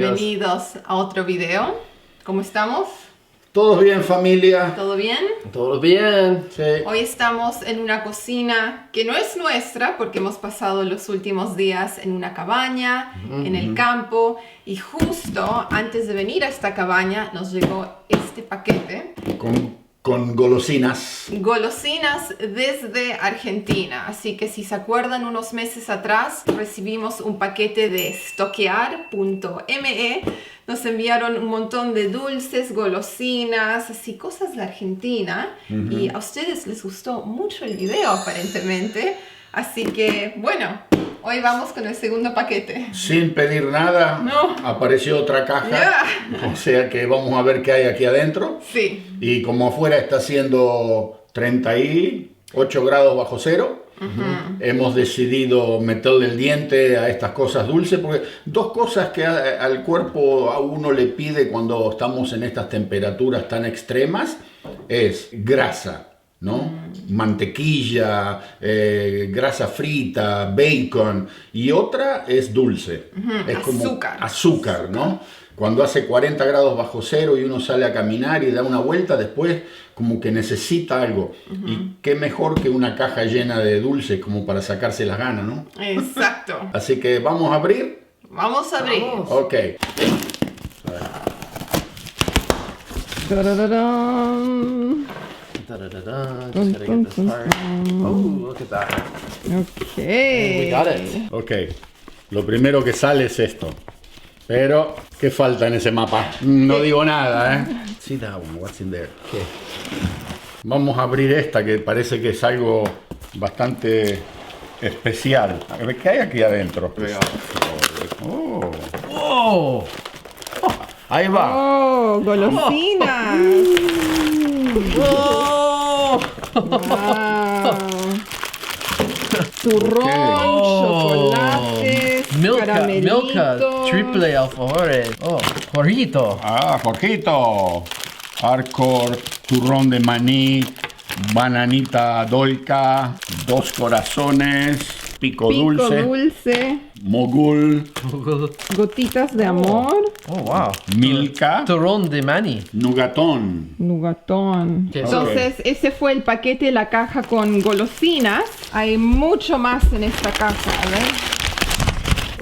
Bienvenidos a otro video. ¿Cómo estamos? ¿Todo bien, familia? ¿Todo bien? Todo bien. Sí. Hoy estamos en una cocina que no es nuestra porque hemos pasado los últimos días en una cabaña, en el campo, y justo antes de venir a esta cabaña nos llegó este paquete. Con golosinas. Golosinas desde Argentina, así que si se acuerdan, unos meses atrás recibimos un paquete de Stoquear.me. Nos enviaron un montón de dulces, golosinas, así cosas de Argentina, y a ustedes les gustó mucho el video aparentemente, así que bueno, hoy vamos con el segundo paquete. Sin pedir nada, No. apareció otra caja, o sea que vamos a ver qué hay aquí adentro. Sí. Y como afuera está haciendo 38 grados bajo cero, hemos decidido meterle el diente a estas cosas dulces, porque dos cosas que al cuerpo a uno le pide cuando estamos en estas temperaturas tan extremas es grasa, ¿no? Mantequilla, grasa frita, bacon, y otra es dulce. Es como Azúcar. azúcar, ¿no? Cuando hace 40 grados bajo cero y uno sale a caminar y da una vuelta, después como que necesita algo. Y qué mejor que una caja llena de dulces como para sacarse las ganas, ¿no? Exacto. Así que vamos a abrir. Vamos a abrir. Vamos. Ok. Tarararán. Da-da-da-da. Just gotta get this part. Oh, look at that. Ok. We got it. Ok. Lo primero que sale es esto. Pero, ¿qué falta en ese mapa? No digo nada, ¿eh? See that one, what's in there? Okay. Vamos a abrir esta que parece que es algo bastante especial. A ver, ¿qué hay aquí adentro? Oh. Whoa! Ahí va. Oh, golosinas. Whoa! Wow. Turrón, chocolates, Milka, caramelitos. Milka, triple alfajores. Oh, Jorgito. Ah, Jorgito. Hardcore, turrón de maní, bananita dolca, dos corazones, pico dulce, mogul, Gotitas de amor, Oh, wow. Milka, Turrón de maní. nugatón. nugatón. Ok. Entonces, ese fue el paquete, la caja con golosinas. Hay mucho más en esta caja, a ver.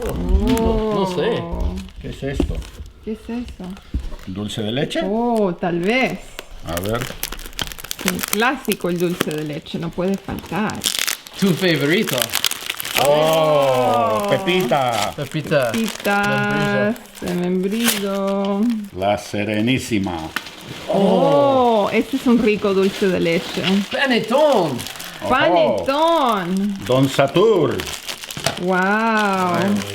No sé. ¿Qué es esto? ¿Qué es eso? ¿Dulce de leche? Oh, tal vez. A ver. Un clásico, el dulce de leche, no puede faltar. Tu favorito. ¡Oh! Pepita. Pepita. Pitas de membrillo. La Serenísima. Oh, este es un rico dulce de leche. Panetón. Panetón. Don Satur. Wow.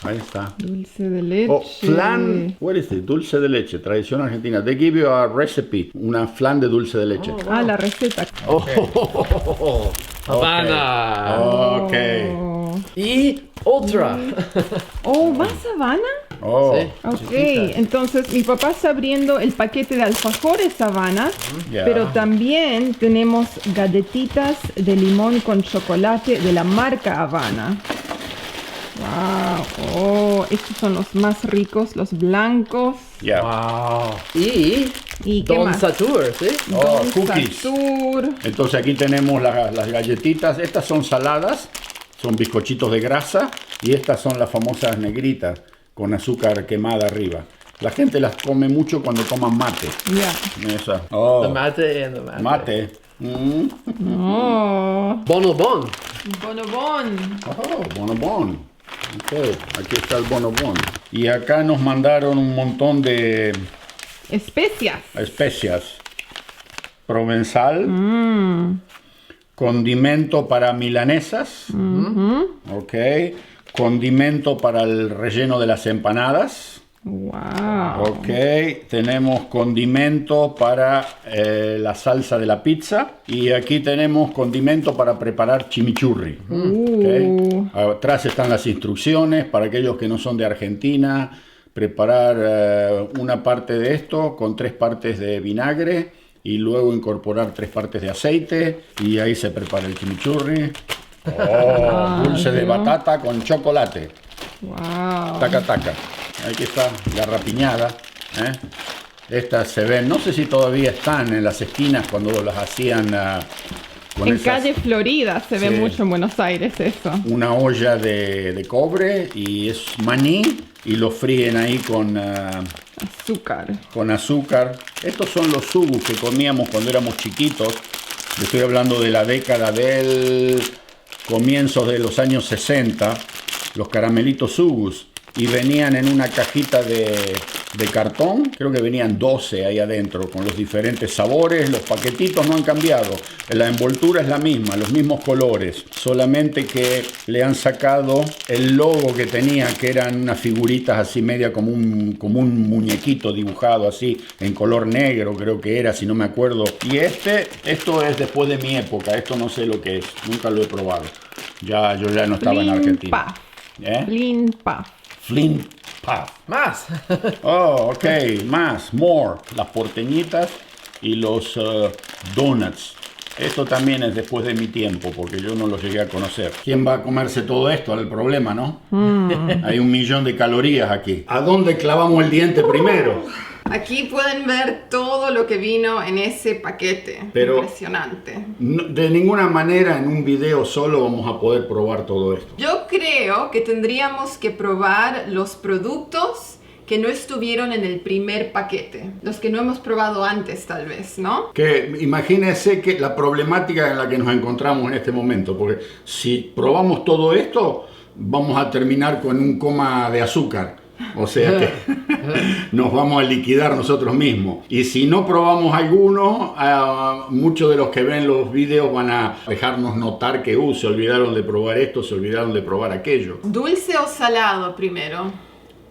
Ahí está. Dulce de leche. Oh, flan. What is it? Dulce de leche, tradición argentina. They give you a recipe. Una flan de dulce de leche. Ah, la receta. Oh, Habana. Ok. Oh, Y otra. oh, ¿más Habana? Oh. Sí. Ok, entonces mi papá está abriendo el paquete de alfajores Habana, Ya. pero también tenemos galletitas de limón con chocolate de la marca Habana. Wow, oh, estos son los más ricos, los blancos. Yeah. Wow. Y ¿Y qué Don más? Satur, ¿sí? Oh, Don cookies. Satur. Entonces aquí tenemos las galletitas. Estas son saladas, son bizcochitos de grasa, y estas son las famosas negritas con azúcar quemada arriba. La gente las come mucho cuando toman mate. Ya. Esa. The Oh, mate and the mate. mate. Mm. Oh, Bonobon. bonobón. Oh, bonobón. Ok, aquí está el bonobón. Y acá nos mandaron un montón de Especias. especias. Provenzal. Condimento para milanesas. Ok. Condimento para el relleno de las empanadas. Wow. Ok, tenemos condimento para la salsa de la pizza, y aquí tenemos condimento para preparar chimichurri. Ok. Atrás están las instrucciones para aquellos que no son de Argentina. Preparar una parte de esto con 3 partes de vinagre y luego incorporar 3 partes de aceite, y ahí se prepara el chimichurri. Oh, dulce de batata con chocolate. Wow. Taca taca. Aquí está la rapiñada. Estas se ven, no sé si todavía están en las esquinas cuando las hacían con En esas, calle Florida se ve Sí. mucho en Buenos Aires eso. una olla de cobre y es maní y lo fríen ahí Azúcar. con azúcar. Estos son los sugus que comíamos cuando éramos chiquitos. Le estoy hablando de la década del comienzos de los años 60, los caramelitos sugus. Y venían en una cajita de cartón, creo que venían 12 ahí adentro, con los diferentes sabores. Los paquetitos no han cambiado, la envoltura es la misma, los mismos colores, solamente que le han sacado el logo que tenía, que eran unas figuritas así media como un muñequito dibujado así, en color negro creo que era, si no me acuerdo. Y esto es después de mi época, esto no sé lo que es, nunca lo he probado. Yo ya no estaba en Argentina. Flint Puff. Flint Puff. Más. Oh, ok, more. Las porteñitas y los donuts. Esto también es después de mi tiempo, porque yo no lo llegué a conocer. ¿Quién va a comerse todo esto? Es el problema, ¿no? Hay 1.000.000 de calorías aquí. ¿A dónde clavamos el diente primero? Aquí pueden ver todo lo que vino en ese paquete. Pero- Impresionante. De ninguna manera en un video solo vamos a poder probar todo esto. Yo creo que tendríamos que probar los productos que no estuvieron en el primer paquete. Los que no hemos probado antes, tal vez, ¿no? Que imagínense que la problemática en la que nos encontramos en este momento, porque si probamos todo esto, vamos a terminar con un coma de azúcar. O sea que nos vamos a liquidar nosotros mismos. Y si no probamos alguno, muchos de los que ven los videos van a dejarnos notar que se olvidaron de probar esto, se olvidaron de probar aquello. ¿Dulce o salado primero?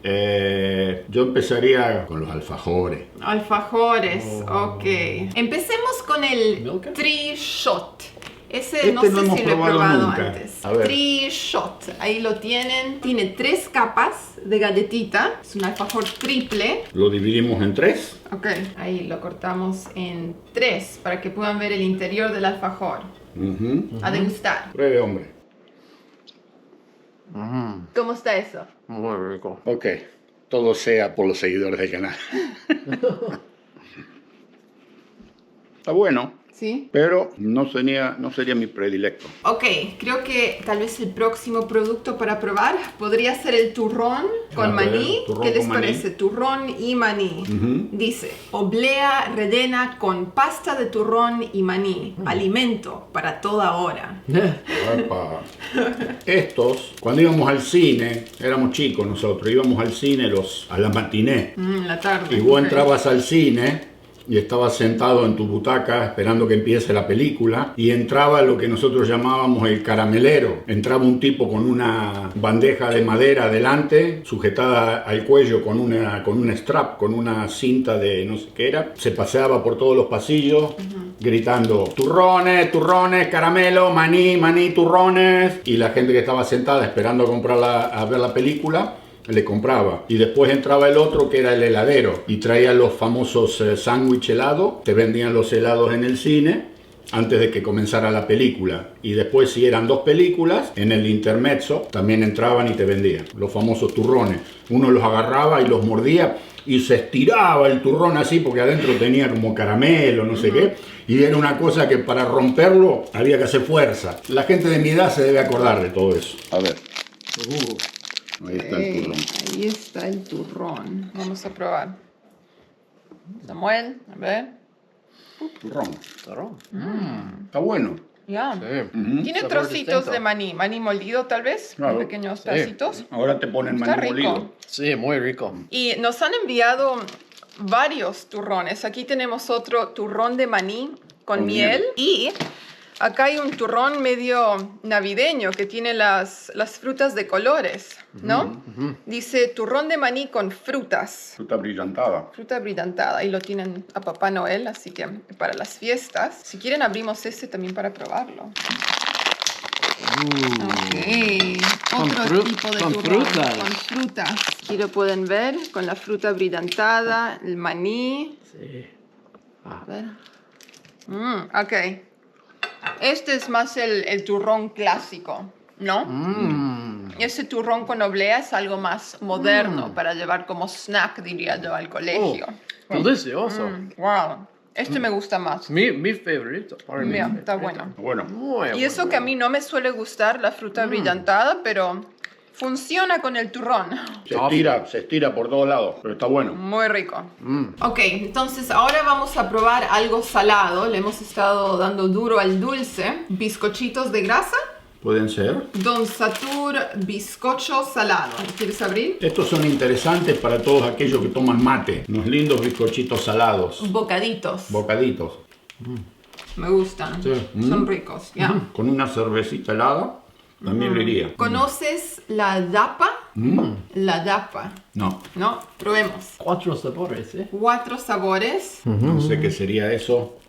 Yo empezaría con los alfajores. Alfajores, ok. Empecemos con el Milka? Tri-Shot. Ese Este no no sé hemos si lo he probado probado nunca. antes. A ver. Tri-Shot, ahí lo tienen. Tiene 3 capas de galletita. Es un alfajor triple. Lo dividimos en 3. Ok, ahí lo cortamos en 3 para que puedan ver el interior del alfajor. A degustar. Pruebe, hombre. ¿Cómo está eso? Muy rico. Ok, todo sea por los seguidores del canal. Está bueno, ¿Sí? pero no sería mi predilecto. Ok, creo que tal vez el próximo producto para probar podría ser el turrón con A ver, maní. turrón ¿Qué les con maní. parece? Turrón y maní. Dice, oblea rellena con pasta de turrón y maní. Alimento para toda hora. Epa. Estos, cuando íbamos al cine, éramos chicos nosotros, íbamos al cine a la matiné. La tarde. Y vos ok. entrabas al cine y estabas sentado en tu butaca esperando que empiece la película y entraba lo que nosotros llamábamos el caramelero. Entraba un tipo con una bandeja de madera adelante, sujetada al cuello con un strap, con una cinta de no sé qué era. Se paseaba por todos los pasillos gritando turrones, turrones, caramelo, maní, maní, turrones. Y la gente que estaba sentada esperando a ver la película le compraba. Y después entraba el otro que era el heladero y traía los famosos sándwich helados. Te vendían los helados en el cine antes de que comenzara la película. Y después, si eran 2 películas, en el intermezzo también entraban y te vendían los famosos turrones. Uno los agarraba y los mordía y se estiraba el turrón así porque adentro tenía como caramelo, no sé qué. Y era una cosa que para romperlo había que hacer fuerza. La gente de mi edad se debe acordar de todo eso. A ver. Ahí está el turrón. Ahí está el turrón. Vamos a probar. Samuel, a ver. Turrón. Turrón. Está bueno. Ya. Sí. Tiene Sabor trocitos distinto. de maní. Maní molido tal vez. Claro. Pequeños Sí. pedacitos. Ahora te ponen Está maní rico. molido. Sí, muy rico. Y nos han enviado varios turrones. Aquí tenemos otro turrón de maní con Con miel. miel. Y acá hay un turrón medio navideño que tiene las frutas de colores, ¿no? Dice turrón de maní con frutas. Fruta brillantada. Fruta brillantada. Y lo tienen a Papá Noel, así que para las fiestas. Si quieren abrimos ese también para probarlo. Ok, otro tipo de con turrón frutas. con frutas. Aquí lo pueden ver con la fruta brillantada, el maní. Sí. A ver. Ok. Este es más el turrón clásico, ¿no? ese turrón con oblea es algo más moderno para llevar como snack, diría yo, al colegio. Delicioso. Wow, este me gusta más. Mi favorito. Mira, está bueno. Bueno, Muy Y eso que a mí no me suele gustar la fruta brillantada, pero funciona con el turrón. se estira por todos lados, pero está bueno. Muy rico. Ok, entonces ahora vamos a probar algo salado. Le hemos estado dando duro al dulce. Bizcochitos de grasa. Pueden ser. Don Satur bizcocho salado. ¿Quieres abrir? Estos son interesantes para todos aquellos que toman mate. Unos lindos bizcochitos salados. Bocaditos. Bocaditos. Me gustan. Sí. Son ricos. Ya. Con una cervecita helada, también lo iría. ¿Conoces la dapa? La dapa. No, ¿No? Probemos. 4 sabores, ¿eh? 4 sabores. no sé qué sería eso.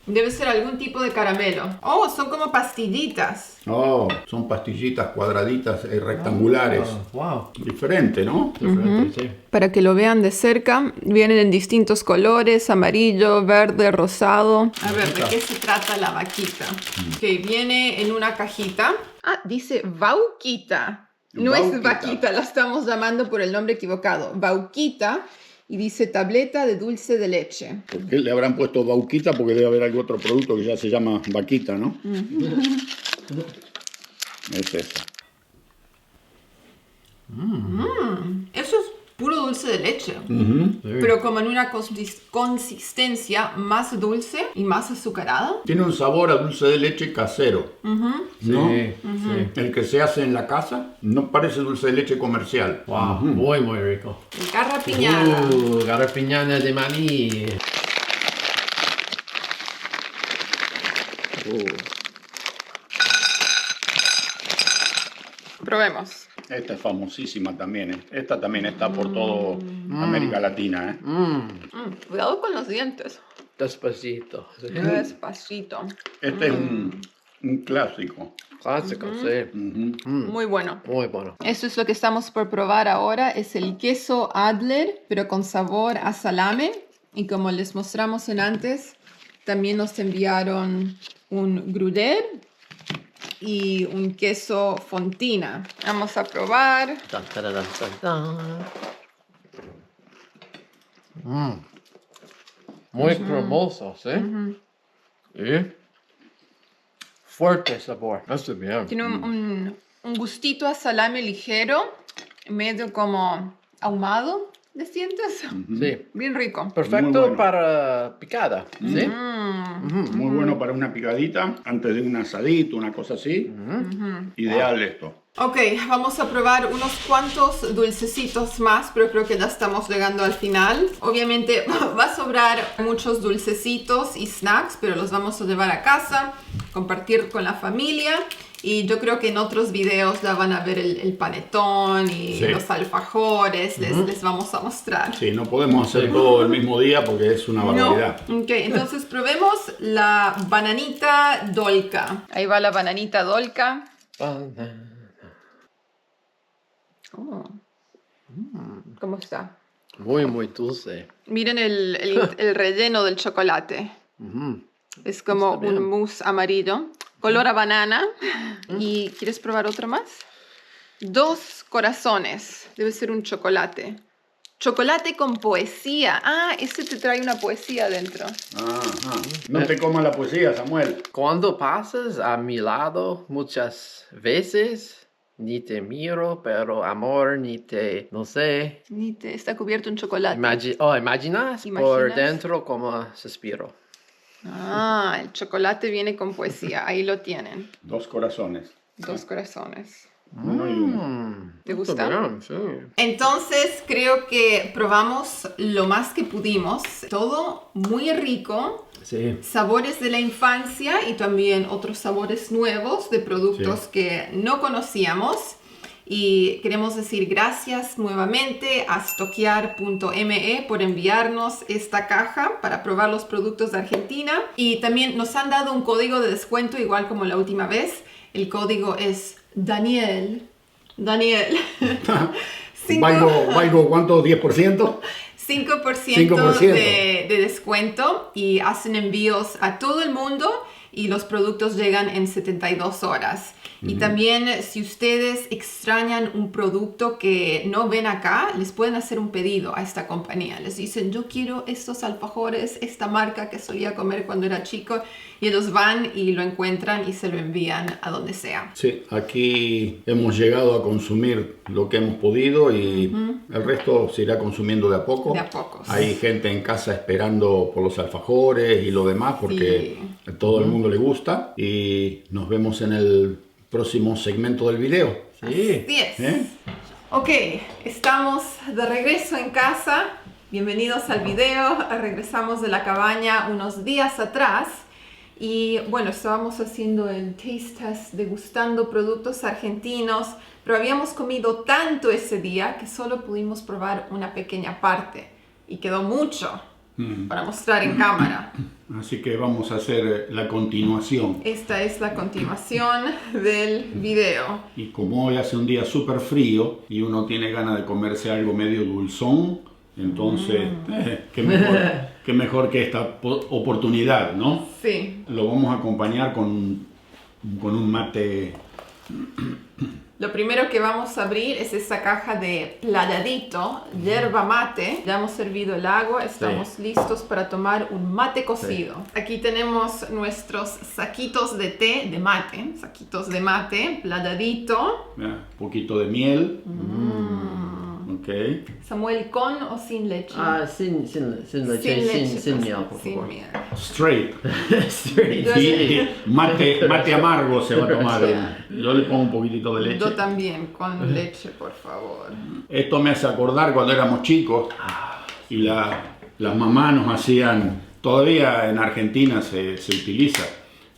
Debe ser algún tipo de caramelo. Oh, son como pastillitas. Oh, son pastillitas cuadraditas y rectangulares. Wow. Diferente, ¿no? Diferente, sí. Para que lo vean de cerca, vienen en distintos colores, amarillo, verde, rosado. A ver, ¿de qué se trata la vaquita? Que viene en una cajita. Ah, dice Vauquita. No es Vauquita. vaquita, la estamos llamando por el nombre equivocado. Vauquita. Y dice tableta de dulce de leche. ¿Por qué le habrán puesto Vauquita? Porque debe haber algún otro producto que ya se llama vaquita, ¿no? Es eso. Eso es puro dulce de leche. Pero como en una consistencia más dulce y más azucarada. Tiene un sabor a dulce de leche casero, ¿no? Sí, sí. El que se hace en la casa no parece dulce de leche comercial. Wow, muy, muy rico. Garrapiñada. Garrapiñada de maní. Probemos. Esta es famosísima también, ¿eh? Esta también está por todo América Latina, ¿eh? Cuidado con los dientes. Despacito. Despacito. Este es un clásico. Clásico, sí. Muy bueno. Muy bueno. Esto es lo que estamos por probar ahora. Es el queso Adler, pero con sabor a salame. Y como les mostramos en antes, también nos enviaron un gruyère y un queso fontina. Vamos a probar. Tan, tararán, tan, tan. Muy cremosos, ¿eh? Y fuerte sabor. Está bien. Tiene un gustito a salame ligero, medio como ahumado, ¿le sientes? Sí. Bien rico. Perfecto Muy bueno. para picada, ¿sí? Muy bueno para una picadita, antes de un asadito, una cosa así. Ideal esto. Ok, vamos a probar unos cuantos dulcecitos más, pero creo que ya estamos llegando al final. Obviamente va a sobrar muchos dulcecitos y snacks, pero los vamos a llevar a casa, compartir con la familia. Y yo creo que en otros videos ya van a ver el panetón y Sí. los alfajores, les vamos a mostrar. Sí, no podemos hacer todo el mismo día porque es una barbaridad. No. Ok, entonces probemos la bananita dolca. Ahí va la bananita dolca. Oh. ¿Cómo está? Muy, muy dulce. Miren el relleno del chocolate. Es como Está bien. un mousse amarillo, color a banana. ¿Y quieres probar otro más? 2 corazones. Debe ser un chocolate. Chocolate con poesía. Ah, ese te trae una poesía dentro. Ajá. No te comas la poesía, Samuel. Cuando pasas a mi lado muchas veces, ni te miro, pero amor, ni te, no sé, Está cubierto en chocolate. imaginas por ¿Imaginas? dentro como suspiro. Ah, el chocolate viene con poesía. Ahí lo tienen. 2 corazones. 2 corazones. Uno y uno. ¿Te Está gusta? bien, sí. Entonces creo que probamos lo más que pudimos. Todo muy rico. Sí. Sabores de la infancia y también otros sabores nuevos de productos Sí. que no conocíamos. Y queremos decir gracias nuevamente a stockear.me por enviarnos esta caja para probar los productos de Argentina. Y también nos han dado un código de descuento igual como la última vez. El código es Daniel. Cinco- ¿Valgo cuánto? ¿10%? 5% de descuento y hacen envíos a todo el mundo y los productos llegan en 72 horas. Y también si ustedes extrañan un producto que no ven acá, les pueden hacer un pedido a esta compañía. Les dicen, yo quiero estos alfajores, esta marca que solía comer cuando era chico, y ellos van y lo encuentran y se lo envían a donde sea. Sí, aquí hemos llegado a consumir lo que hemos podido y el resto se irá consumiendo de a poco. De a poco. Hay gente en casa esperando por los alfajores y lo demás porque a todo el mundo le gusta. Y nos vemos en el próximo segmento del video. Sí. Así es. Ok, estamos de regreso en casa. Bienvenidos al video. Regresamos de la cabaña unos días atrás. Y bueno, estábamos haciendo el taste test, degustando productos argentinos, pero habíamos comido tanto ese día que solo pudimos probar una pequeña parte. Y quedó mucho para mostrar en cámara. Así que vamos a hacer la continuación. Esta es la continuación del video. Y como hoy hace un día súper frío y uno tiene ganas de comerse algo medio dulzón, entonces, qué mejor que esta oportunidad, ¿no? Sí. Lo vamos a acompañar con un mate. Lo primero que vamos a abrir es esta caja de Playadito, yerba mate. Ya hemos servido el agua, estamos listos para tomar un mate cocido. Aquí tenemos nuestros saquitos de té, de mate, Playadito. Un poquito de miel. Okay. Samuel, ¿con o sin leche? Sin leche, sin miel, por favor. Miel. Straight. Straight. Y mate amargo se va a tomar. Yo le pongo un poquitito de leche. Yo también, con leche, por favor. Esto me hace acordar cuando éramos chicos y las mamás nos hacían, todavía en Argentina se utiliza,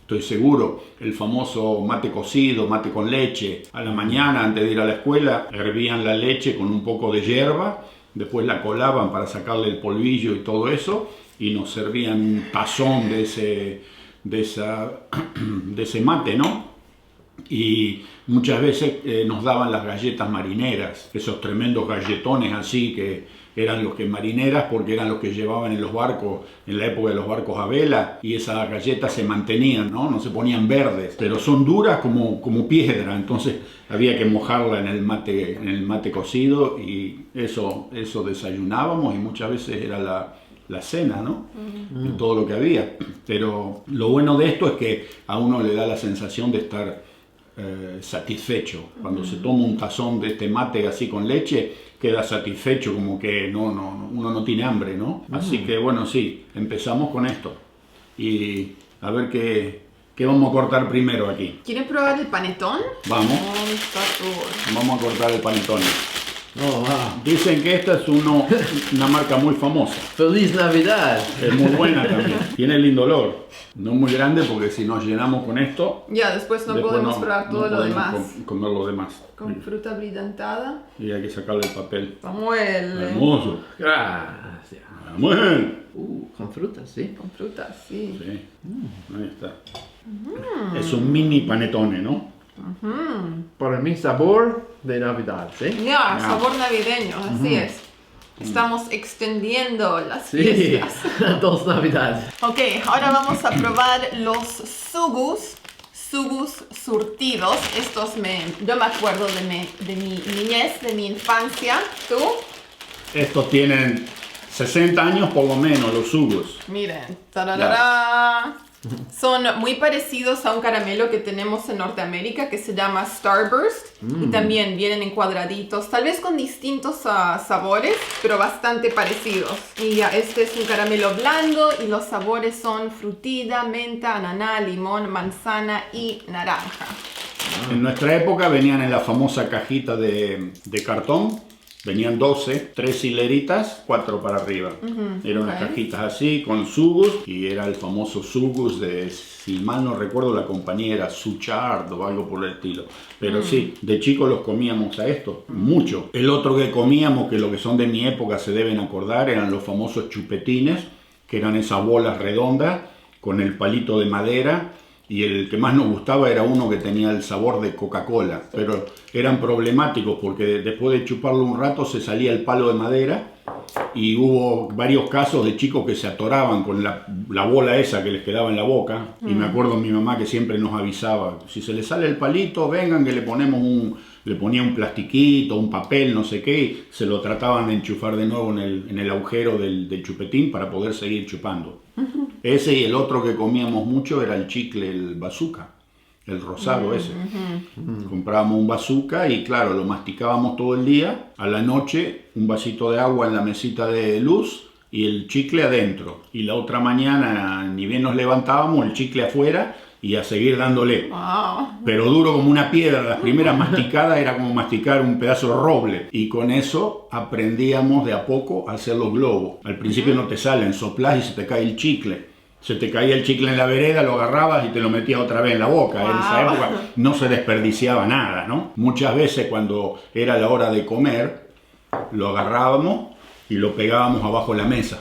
estoy seguro, el famoso mate cocido, mate con leche. A la mañana, antes de ir a la escuela, hervían la leche con un poco de yerba, después la colaban para sacarle el polvillo y todo eso, y nos servían un tazón de ese mate, ¿no? Y muchas veces nos daban las galletas marineras, esos tremendos galletones así que eran los que marineras porque eran los que llevaban en los barcos, en la época de los barcos a vela, y esas galletas se mantenían, no se ponían verdes, pero son duras como piedra, entonces había que mojarla en el mate cocido y eso desayunábamos y muchas veces era la cena, ¿no? De todo lo que había. Pero lo bueno de esto es que a uno le da la sensación de estar satisfecho. Cuando se toma un tazón de este mate así con leche, queda satisfecho, como que uno no tiene hambre, ¿no? Así que bueno, sí, empezamos con esto. Y a ver qué vamos a cortar primero aquí. ¿Quieren probar el panetón? Vamos. Vamos a cortar el panetón. Oh, wow. Dicen que esta es una marca muy famosa. ¡Feliz Navidad! Es muy buena también. Tiene lindo olor. No muy grande porque si nos llenamos con esto... Ya, después no podemos probar todo lo demás. Comer lo demás. Con fruta brillantada. Y hay que sacarle el papel. Samuel. Hermoso. Gracias. Samuel. Con frutas, sí. Con fruta, sí. Sí. Ahí está. Es un mini panetone, ¿no? Para mi sabor de Navidad, ¿sí? Ya, sabor navideño, así es. Estamos extendiendo las fiestas. Dos Navidades. Ok, ahora vamos a probar los sugus surtidos. Estos yo me acuerdo de mi niñez, de mi infancia. ¿Tú? Estos tienen 60 años por lo menos, los sugus. Miren, tararara. Son muy parecidos a un caramelo que tenemos en Norteamérica que se llama Starburst y también vienen en cuadraditos, tal vez con distintos sabores, pero bastante parecidos. Y ya, este es un caramelo blando y los sabores son frutilla, menta, ananá, limón, manzana y naranja. En nuestra época venían en la famosa cajita de cartón. Venían 12, 3 hileritas, 4 para arriba. Eran unas cajitas así, con sugus, y era el famoso sugus de, si mal no recuerdo, la compañía era Suchard o algo por el estilo. Pero sí, de chicos los comíamos a esto, mucho. El otro que comíamos, que lo que son de mi época se deben acordar, eran los famosos chupetines, que eran esas bolas redondas, con el palito de madera. Y el que más nos gustaba era uno que tenía el sabor de Coca-Cola, pero eran problemáticos porque después de chuparlo un rato se salía el palo de madera y hubo varios casos de chicos que se atoraban con la bola esa que les quedaba en la boca. Y me acuerdo mi mamá que siempre nos avisaba, si se les sale el palito, vengan que le ponía un plastiquito, un papel, no sé qué, y se lo trataban de enchufar de nuevo en el agujero del chupetín para poder seguir chupando. Ese, y el otro que comíamos mucho era el chicle, el bazooka, el rosado ese. Comprábamos un bazooka y claro, lo masticábamos todo el día. A la noche un vasito de agua en la mesita de luz y el chicle adentro. Y la otra mañana ni bien nos levantábamos, el chicle afuera y a seguir dándole. Wow. Pero duro como una piedra. Las primeras masticadas era como masticar un pedazo de roble. Y con eso aprendíamos de a poco a hacer los globos. Al principio no te salen, soplás y se te cae el chicle. Se te caía el chicle en la vereda, lo agarrabas y te lo metías otra vez en la boca. Wow. En esa época no se desperdiciaba nada, ¿no? Muchas veces cuando era la hora de comer, lo agarrábamos y lo pegábamos abajo de la mesa.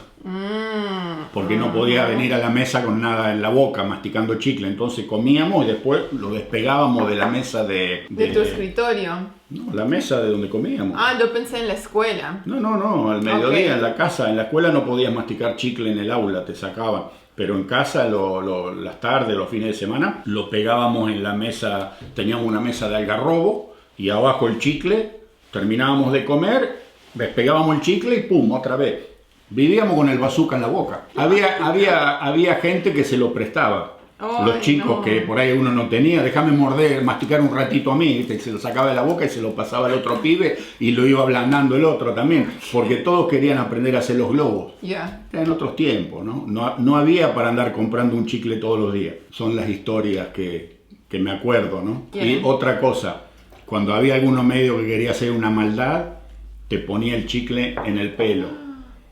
Porque no podía venir a la mesa con nada en la boca, masticando chicle. Entonces comíamos y después lo despegábamos de la mesa De tu escritorio. No, la mesa de donde comíamos. Ah, yo pensé en la escuela. No, al mediodía, Ok. en la casa. En la escuela no podías masticar chicle en el aula, te sacaban. Pero en casa, las tardes, los fines de semana, lo pegábamos en la mesa. Teníamos una mesa de algarrobo y abajo el chicle. Terminábamos de comer, despegábamos el chicle y pum, otra vez. Vivíamos con el bazooka en la boca. Había gente que se lo prestaba. Ay, Los chicos no. que por ahí uno no tenía, déjame morder, masticar un ratito a mí, ¿viste? Se lo sacaba de la boca y se lo pasaba al otro pibe y lo iba ablandando el otro también, porque todos querían aprender a hacer los globos. Ya. En otros tiempos, ¿no? No había para andar comprando un chicle todos los días. Son las historias que me acuerdo, ¿no? Bien. Y otra cosa, cuando había alguno medio que quería hacer una maldad, te ponía el chicle en el pelo.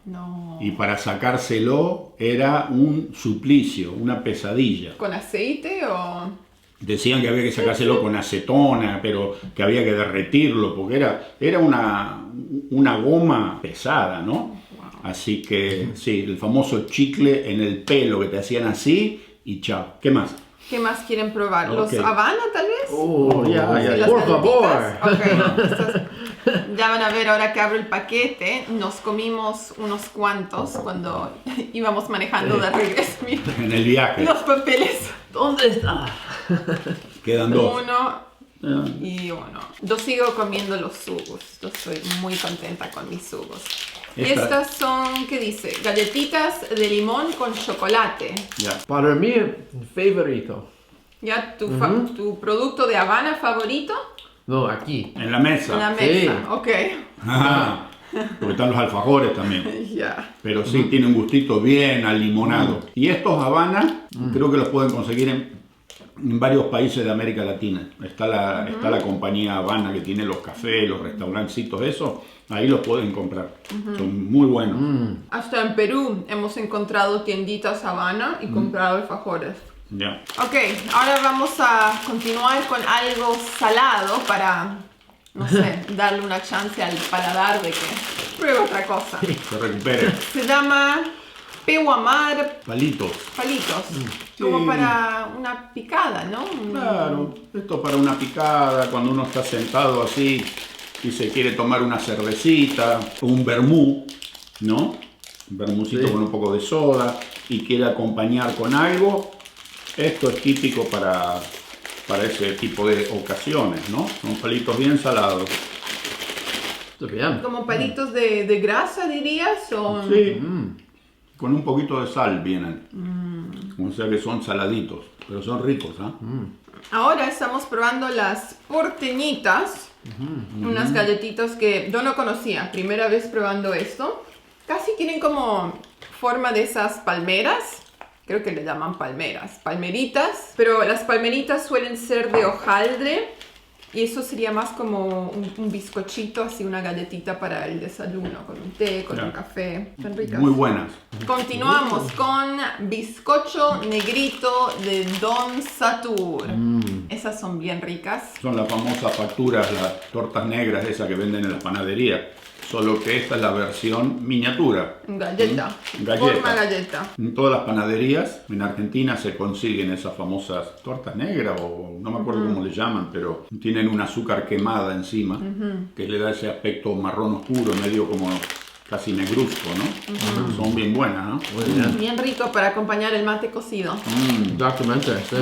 No. Y para sacárselo era un suplicio, una pesadilla. ¿Con aceite o...? Decían que había que sacárselo con acetona, pero que había que derretirlo, porque era una goma pesada, ¿no? Así que sí, el famoso chicle en el pelo que te hacían así y chao. ¿Qué más? ¿Qué más quieren probar? ¿Los Ok. Habana tal vez? Ya, ¿Las por galletitas? favor. Ok, estas- ya van a ver ahora que abro el paquete. Nos comimos unos cuantos cuando íbamos manejando de regreso. Mira, En el viaje. los papeles. ¿Dónde está? Quedan dos. Uno y uno. Yo sigo comiendo los jugos. Yo estoy muy contenta con mis jugos. Y Esta- estas son, ¿qué dice? Galletitas de limón con chocolate. Ya. Para mí, favorito. ¿Ya? ¿Tu producto de Habana favorito? No, aquí. En la mesa. En la Sí. mesa. Ok. Ah, porque están los alfajores también. Ya. Pero sí, tiene un gustito bien alimonado. Y estos Habana, creo que los pueden conseguir en varios países de América Latina. Está la compañía Habana que tiene los cafés, los restaurancitos, eso. Ahí los pueden comprar. Son muy buenos. Hasta en Perú hemos encontrado tienditas Habana y comprado alfajores. Ya. Ok, ahora vamos a continuar con algo salado para, no sé, darle una chance al paladar de que pruebe otra cosa. Se recupere. Se llama pehuamar Palitos. palitos, como para una picada, ¿no? Claro, esto para una picada, cuando uno está sentado así y se quiere tomar una cervecita, un vermú, ¿no? Un vermucito Sí. con un poco de soda y quiere acompañar con algo. Esto es típico para ese tipo de ocasiones, ¿no? Son palitos bien salados. Está bien. Como palitos de grasa, dirías, o... Sí, con un poquito de sal vienen. O sea que son saladitos, pero son ricos, ¿ah? Ahora estamos probando las porteñitas, unas galletitas que yo no conocía, primera vez probando esto. Casi tienen como forma de esas palmeras, creo que le llaman palmeritas, pero las palmeritas suelen ser de hojaldre y eso sería más como un bizcochito, así una galletita para el desayuno, con un té, con Ya. un café, son ricas. Muy buenas. Continuamos con bizcocho negrito de Don Satur. Esas son bien ricas. Son las famosas facturas, las tortas negras esas que venden en las panaderías. Solo que esta es la versión miniatura. Galleta. Galleta. Forma galleta. En todas las panaderías en Argentina se consiguen esas famosas tortas negras o no me acuerdo cómo le llaman, pero tienen un azúcar quemada encima que le da ese aspecto marrón oscuro, medio como casi negruzco, ¿no? Son bien buenas, ¿no? Muy bien. Bien rico para acompañar el mate cocido. Exactamente, sí.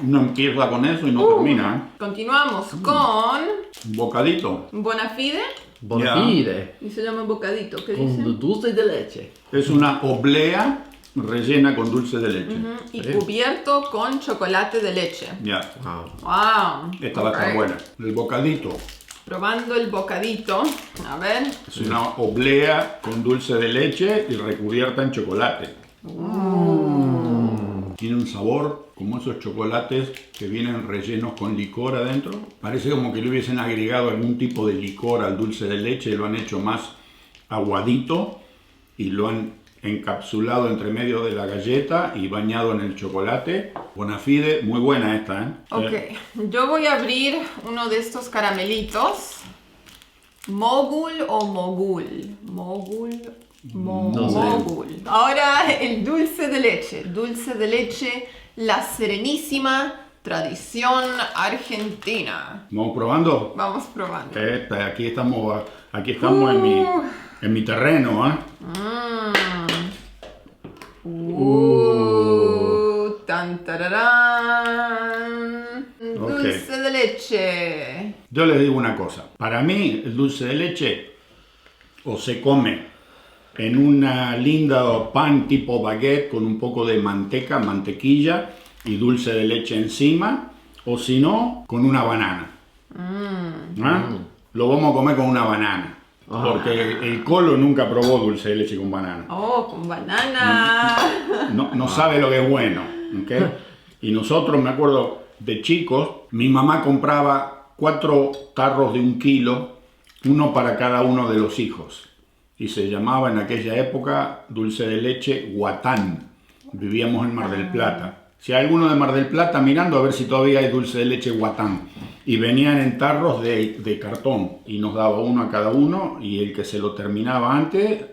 Uno empieza con eso y no termina, ¿eh? Continuamos con Un bocadito. Bonafide. Bonafide. Y se llama bocadito, ¿qué dice? Con dulce de leche. Es una oblea rellena con dulce de leche. Y cubierto con chocolate de leche. Ya. Wow. Wow. Esta va a estar Ok. buena. El bocadito Probando el bocadito. A ver. es una oblea con dulce de leche y recubierta en chocolate. Tiene un sabor como esos chocolates que vienen rellenos con licor adentro. Parece como que le hubiesen agregado algún tipo de licor al dulce de leche y lo han hecho más aguadito y lo han encapsulado entre medio de la galleta y bañado en el chocolate. Bonafide, muy buena esta, ¿eh? Ok, yo voy a abrir uno de estos caramelitos. Mogul o mogul. Mogul. No sé. Mogul. Ahora el dulce de leche. Dulce de leche, la serenísima tradición argentina. ¿Vamos probando? Vamos probando. Aquí estamos en mi terreno, ¿eh? Tan tararán. Dulce de leche. Yo les digo una cosa. Para mí, el dulce de leche o se come en una linda pan tipo baguette con un poco de manteca, mantequilla y dulce de leche encima, o si no, con una banana. Lo vamos a comer con una banana. Porque el Colo nunca probó dulce de leche con banana. Oh, con banana. No sabe lo que es bueno. ¿Ok? Y nosotros, me acuerdo, de chicos, mi mamá compraba 4 tarros de 1 kilo, uno para cada uno de los hijos. Y se llamaba en aquella época dulce de leche Guatán. Vivíamos en Mar del Plata. Si hay alguno de Mar del Plata mirando a ver si todavía hay dulce de leche Guatán. Y venían en tarros de cartón y nos daba uno a cada uno y el que se lo terminaba antes,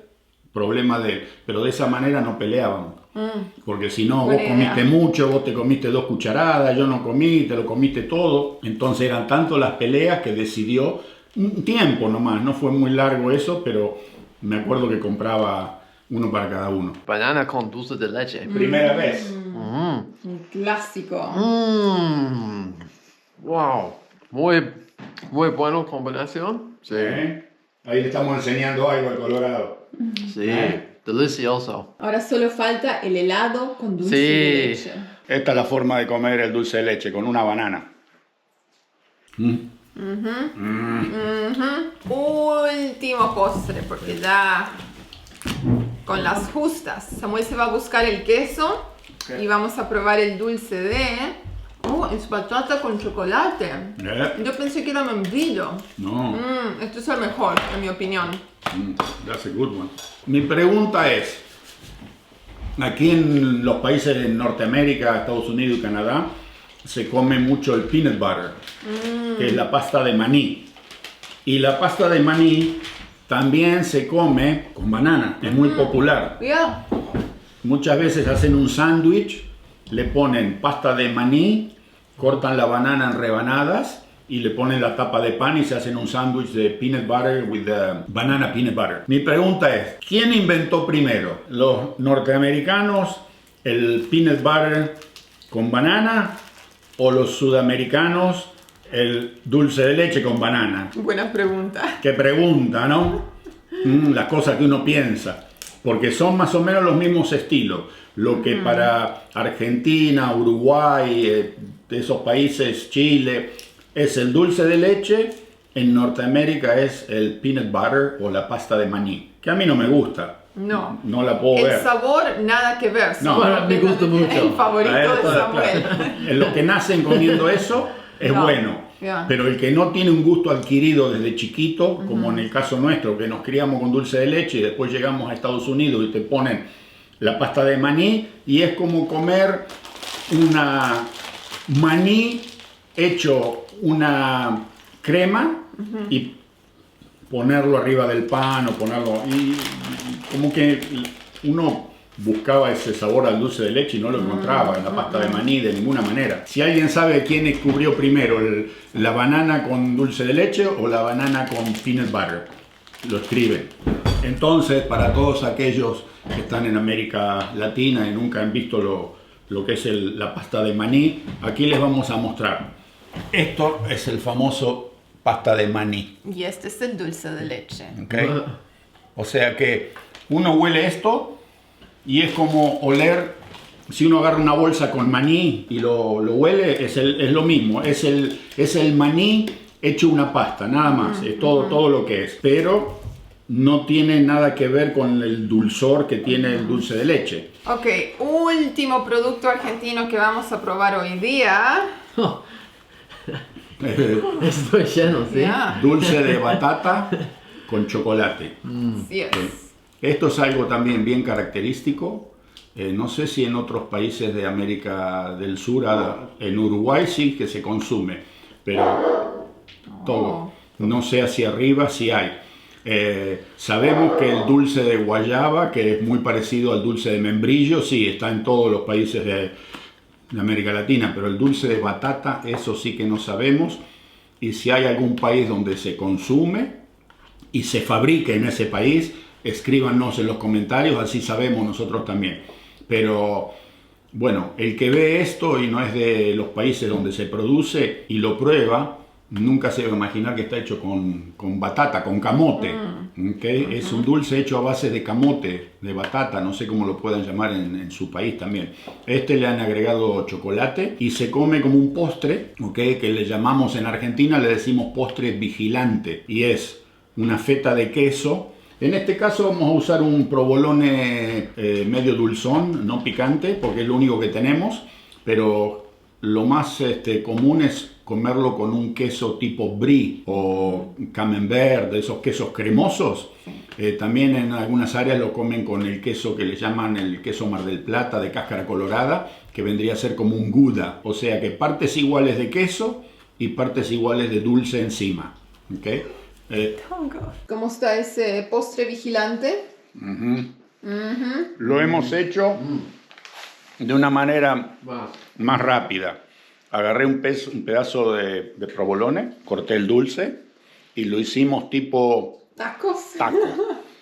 problema de él. Pero de esa manera no peleábamos. Porque si no, vos comiste mucho, vos te comiste 2 cucharadas, yo no comí, te lo comiste todo. Entonces eran tanto las peleas que decidió un tiempo nomás. No fue muy largo eso, pero me acuerdo que compraba uno para cada uno. Banana con dulce de leche. Primera vez. Un clásico. Wow. Muy buena combinación. Sí. Ahí le estamos enseñando algo al Colorado. Sí. Delicioso. Ahora solo falta el helado con dulce Sí. de leche. Esta es la forma de comer el dulce de leche, con una banana. Último postre, porque ya con las justas. Samuel se va a buscar el queso y vamos a probar el dulce de... es patata con chocolate. Yo pensé que era membrillo. No. Esto es el mejor, en mi opinión. That's a good one. Mi pregunta es, aquí en los países de Norteamérica, Estados Unidos y Canadá, se come mucho el peanut butter, que es la pasta de maní. Y la pasta de maní también se come con banana, es muy popular. Yeah. Muchas veces hacen un sándwich, le ponen pasta de maní, cortan la banana en rebanadas y le ponen la tapa de pan y se hacen un sándwich de peanut butter with banana peanut butter. Mi pregunta es, ¿quién inventó primero? ¿Los norteamericanos el peanut butter con banana o los sudamericanos el dulce de leche con banana? Buena pregunta. Qué pregunta, ¿no? Las cosas que uno piensa. Porque son más o menos los mismos estilos. Lo que para Argentina, Uruguay, esos países, Chile, es el dulce de leche, en Norteamérica es el peanut butter o la pasta de maní. Que a mí no me gusta. No. No la puedo El ver. sabor, nada que ver. No, Solo me gusta mucho. El favorito A de esto, Samuel. claro, en los que nacen comiendo eso es No, bueno. ya. Pero el que no tiene un gusto adquirido desde chiquito, como en el caso nuestro, que nos criamos con dulce de leche y después llegamos a Estados Unidos y te ponen la pasta de maní y es como comer una maní hecho una crema y ponerlo arriba del pan o ponerlo... Y como que uno buscaba ese sabor al dulce de leche y no lo encontraba en la pasta de maní de ninguna manera. Si alguien sabe quién descubrió primero la banana con dulce de leche o la banana con peanut butter, lo escribe. Entonces, para todos aquellos que están en América Latina y nunca han visto lo que es la pasta de maní, aquí les vamos a mostrar. Esto es el famoso pasta de maní. Y este es el dulce de leche. ¿Okay? O sea que uno huele esto y es como oler, si uno agarra una bolsa con maní y lo huele, es lo mismo, es el maní hecho una pasta, nada más, es todo lo que es, pero no tiene nada que ver con el dulzor que tiene el dulce de leche. Ok, último producto argentino que vamos a probar hoy día. Oh, estoy lleno, ¿sí? Yeah. Dulce de batata con chocolate. Así es. Esto es algo también bien característico. No sé si en otros países de América del Sur, en Uruguay sí que se consume, pero todo. No sé hacia arriba si hay. Sabemos que el dulce de guayaba, que es muy parecido al dulce de membrillo, sí, está en todos los países de América Latina, pero el dulce de batata, eso sí que no sabemos. Y si hay algún país donde se consume y se fabrique en ese país, escríbanos en los comentarios, así sabemos nosotros también. Pero bueno, el que ve esto y no es de los países donde se produce y lo prueba, nunca se va a imaginar que está hecho con batata, con camote. ¿Okay? Es un dulce hecho a base de camote, de batata, no sé cómo lo puedan llamar en su país también. Le han agregado chocolate y se come como un postre, ¿okay? Que le llamamos en Argentina, le decimos postre vigilante, y es una feta de queso. En este caso vamos a usar un provolone medio dulzón, no picante, porque es lo único que tenemos, pero lo más común es comerlo con un queso tipo brie o camembert, de esos quesos cremosos. También en algunas áreas lo comen con el queso que le llaman el queso Mar del Plata de cáscara colorada, que vendría a ser como un gouda, o sea que partes iguales de queso y partes iguales de dulce encima. ¿Okay? ¿Cómo está ese postre vigilante? Lo hemos hecho de una manera Wow. más rápida. Agarré un pedazo de provolone, corté el dulce y lo hicimos tipo ¿Tacos? taco.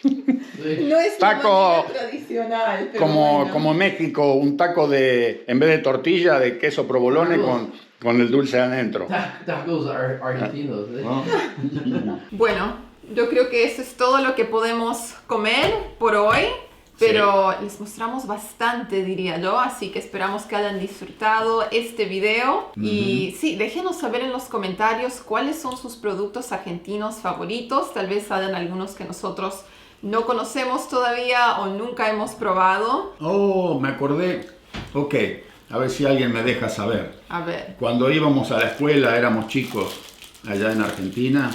No es Taco, la manera tradicional, pero Como, bueno. como en México, un taco en vez de tortilla, de queso provolone con el dulce adentro. Tacos argentinos, ¿eh? ¿No? Bueno, yo creo que eso es todo lo que podemos comer por hoy, pero les mostramos bastante, diría yo, así que esperamos que hayan disfrutado este video. Y sí, déjenos saber en los comentarios cuáles son sus productos argentinos favoritos, tal vez hayan algunos que nosotros no conocemos todavía o nunca hemos probado. Oh, me acordé. Ok, a ver si alguien me deja saber. A ver. Cuando íbamos a la escuela, éramos chicos allá en Argentina,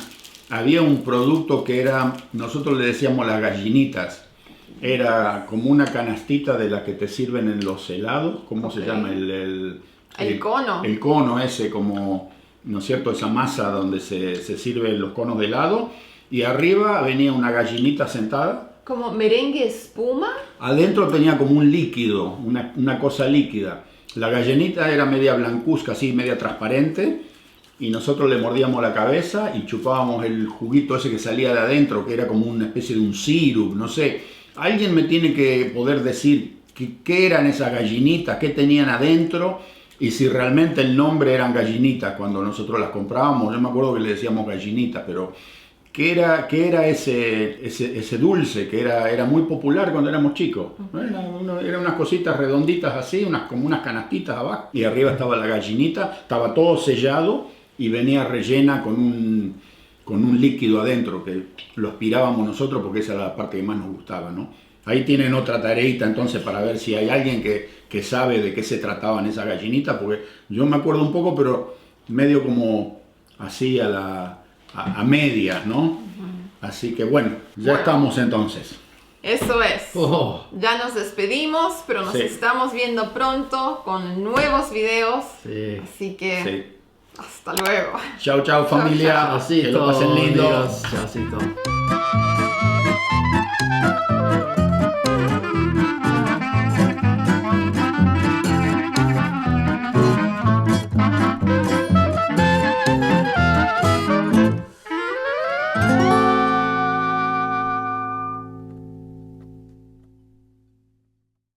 había un producto que nosotros le decíamos las gallinitas. Era como una canastita de la que te sirven en los helados. ¿Cómo se llama? El cono. El cono ese, como, ¿no es cierto? Esa masa donde se sirven los conos de helado. Y arriba venía una gallinita sentada. ¿Como merengue espuma? Adentro tenía como un líquido, una cosa líquida. La gallinita era media blancuzca, así, media transparente. Y nosotros le mordíamos la cabeza y chupábamos el juguito ese que salía de adentro, que era como una especie de un sirup, no sé. Alguien me tiene que poder decir qué eran esas gallinitas, qué tenían adentro y si realmente el nombre eran gallinitas cuando nosotros las comprábamos. Yo me acuerdo que le decíamos gallinitas, pero ¿qué era ese dulce que era muy popular cuando éramos chicos? Eran unas cositas redonditas así, como unas canastitas abajo, y arriba estaba la gallinita, estaba todo sellado y venía rellena con un líquido adentro que lo aspirábamos nosotros porque esa era la parte que más nos gustaba, ¿no? Ahí tienen otra tareita entonces para ver si hay alguien que sabe de qué se trataban esas gallinitas, porque yo me acuerdo un poco, pero medio como así a medias, ¿no? Así que bueno, ya estamos entonces. Eso es. Oh. Ya nos despedimos, pero nos Sí. estamos viendo pronto con nuevos videos. Sí. Así que Sí. hasta luego. Chao, chao familia. Chaucito, Que lo pasen lindo. amigos. Chaucito.